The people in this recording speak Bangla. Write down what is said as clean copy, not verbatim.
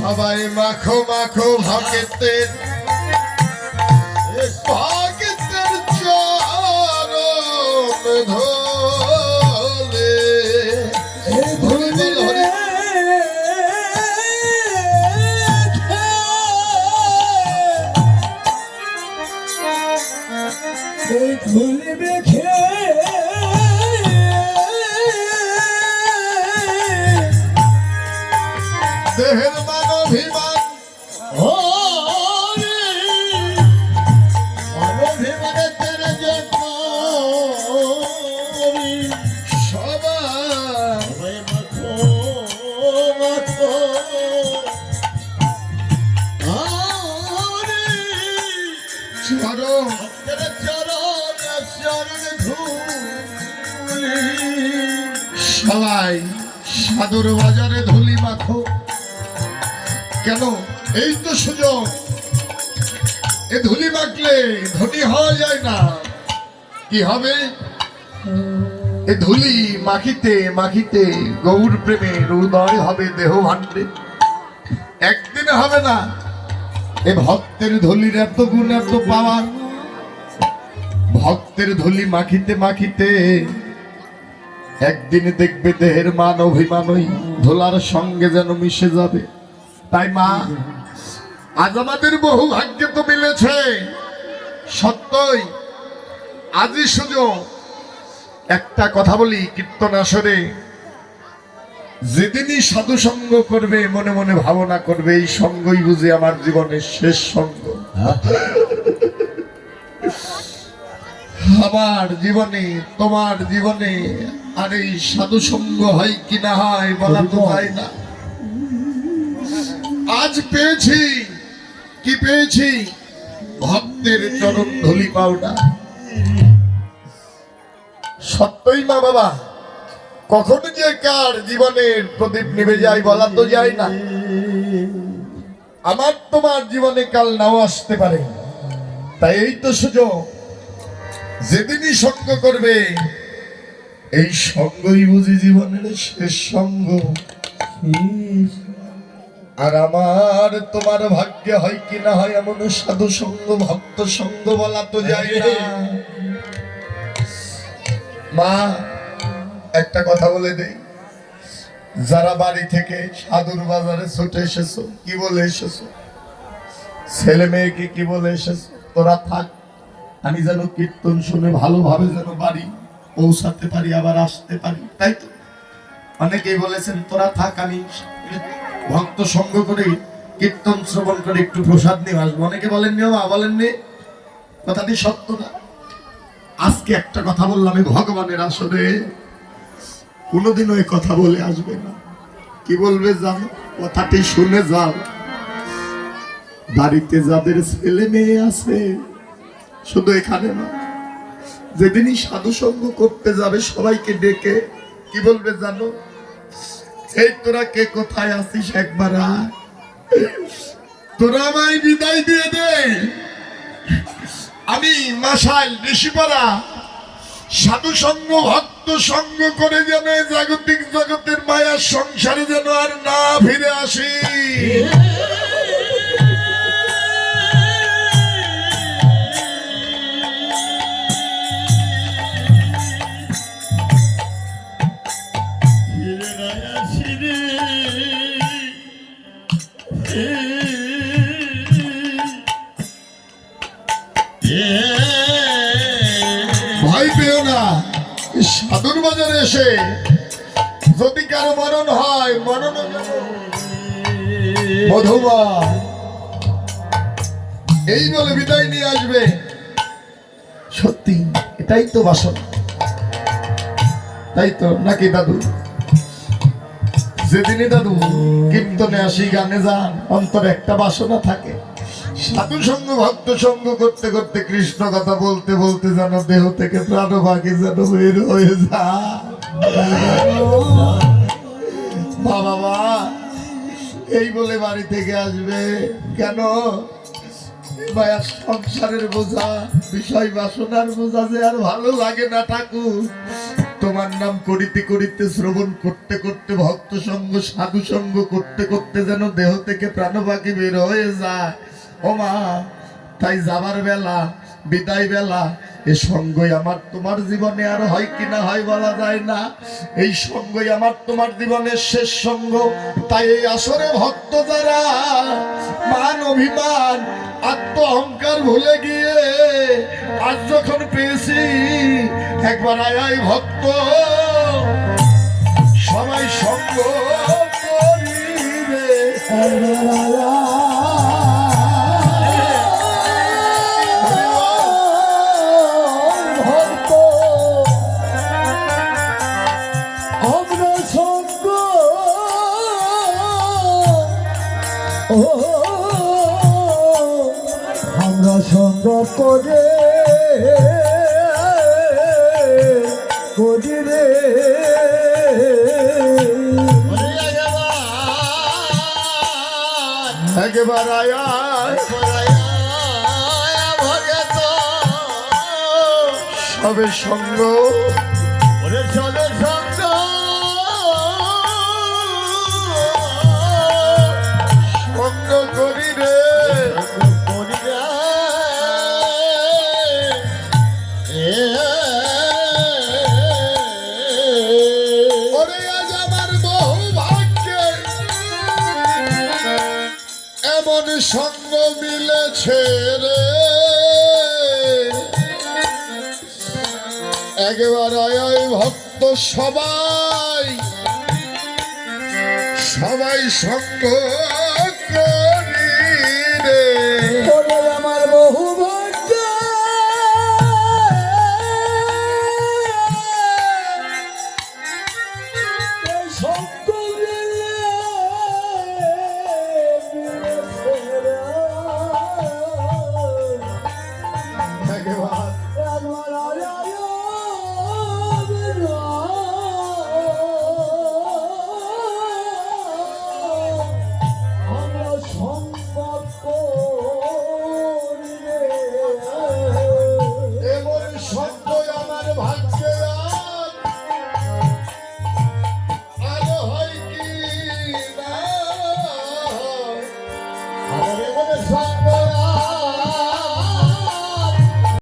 সবাই মাখো মাখো ভক্তের ভক্তের চরণ ধরে ধুলি বেখে দেহের মান অভিমান অনভিমানের জন্য সবাই মাখো মাখো চরণ সবাই সাদর বাজারে ধুলি মাখো। কেন? এই তো সুযোগ। এ ধুলি মাখলে ধনী হওয়া যায় না। কি হবে? এ ধুলি মাখিতে মাখিতে গৌর প্রেমের উদয় হবে দেহ ভাণ্ডে। একদিনে হবে না। এ ভক্তের ধুলির এত গুণ এত পাওয়া। ভক্তের ধুলি মাখিতে মাখিতে একদিনে দেখবে দেহের মান অভিমানই ধুলার সঙ্গে যেন মিশে যাবে। তাই মা, আজ আমাদের বহু ভাগ্যে তো মিলেছে সত্যই। আজই সুযোগ। একটা কথা বলি, কীর্তন আসরে যেদিনই সাধু সঙ্গ করবে মনে মনে ভাবনা করবে এই সঙ্গই বুঝি আমার জীবনের শেষ সঙ্গ। আমার জীবনে তোমার জীবনে আর এই সাধু সঙ্গ হয় কি না হয় বলা তো যায় না। আজ পেয়েছি কি পেয়েছি? ভক্তের চরণ ধুলি পাওনা। সত্যই মা বাবা, কখনো যে কার জীবনের প্রদীপ নিভে যায় বলা তো যায় না। আমার তোমার জীবনে কাল নাও আসতে পারে। তাই এই তো সুযোগ। যেদিনই সঙ্গ করবে এই সঙ্গই বুঝি জীবনের শেষ সঙ্গ। আর আমার তোমার ভাগ্যে হয় কি না হয় এমন সাধু সঙ্গ ভক্ত সঙ্গ বলা তো যায় না। মা, একটা কথা বলে দেই, যারা বাড়ি থেকে সাধুর বাজারে ছুটে এসেছো, কি বলে এসেছো? ছেলে মেয়েকে কি বলে এসেছো? তোরা থাক, আমি যেন কীর্তন শুনে ভালোভাবে যেন বাড়ি পৌঁছাতে পারি, আবার আসতে পারি। তাই তো অনেকেই বলেছেন তোরা থাক, আমি ভক্ত সঙ্গ করে কীর্তন শ্রবণ করে একটু প্রসাদ নিয়ে আসবো। অনেকে বলেননি মা, বলেননি। কথাটি সত্য না। আজকে একটা কথা বললাম, আমি ভগবানের আসরে কোনোদিনও এই কথা বলে আসবে না। কি বলবে জানো? কথাটি শুনে যাও। বাড়িতে যাদের ছেলে মেয়ে আছে, শুধু এখানে না, যেদিনই সাধু সঙ্গ করতে যাবে সবাইকে ডেকে কি বলবে জানো? এই তোরা কে কোথায় আছিস একবার আয়, তোরা আমায় বিদায় দিয়ে দে। আমি মাসাইল ঋষিপাড়া সাধু সঙ্গ ভক্ত সঙ্গ করে যেন জাগতিক জগতের মায়ার সংসারে যেন আর না ফিরে আসি। ভয় পেও না। সাধুর বাজারে এসে যদি কারো মরণ হয়, মরণ মধুমা এই বলে বিদায় নিয়ে আসবে। সত্যি এটাই তো বাসনা, তাই তো নাকি দাদু? যেদিনই দাদু কীর্তনে আসি, গানে যান, অন্তরে একটা বাসনা থাকে। সাধু সঙ্গ ভক্ত সঙ্গ করতে করতে কৃষ্ণ কথা বলতে বলতে যেন দেহ থেকে প্রাণ ভাগে যেন বের হয়ে যায়। বাবা এই বলে বাড়ি থেকে আসবে কেন? মায়া সংসারের বোঝা, বিষয় বাসনার বোঝা যে আর ভালো লাগে না ঠাকুর। তোমার নাম করিতে করিতে, শ্রবণ করতে করতে, ভক্ত সঙ্গ সাধু সঙ্গ করতে করতে যেন দেহ থেকে প্রাণ পাখি বের হয়ে যায়। ও মা, তাই যাবার বেলা, বিদায় বেলা, এ সঙ্গই আমার তোমার জীবনে আর হয় কিনা হয় বলা যায় না। এই সঙ্গই আমার তোমার জীবনের শেষ সঙ্গ। তাই এই আসরে ভক্ত যারা মান অভিমান আত্ম অহংকার ভুলে গিয়ে আজ যখন পেয়েছি, একবার আয় আয় ভক্ত, সবাই সঙ্গ করিবে। ভক্ত আমরা সঙ্গ ও আমরা সঙ্গ করে করি রে একবার আয় আয়, সবে সঙ্গ সঙ্গ করি রে। ওরে আজ আমার বহু ভাগ্যে এমন সঙ্গ মিলেছে রে। একবার আয় আয় ভক্ত, সবাই সবাই সঙ্গ করি রে।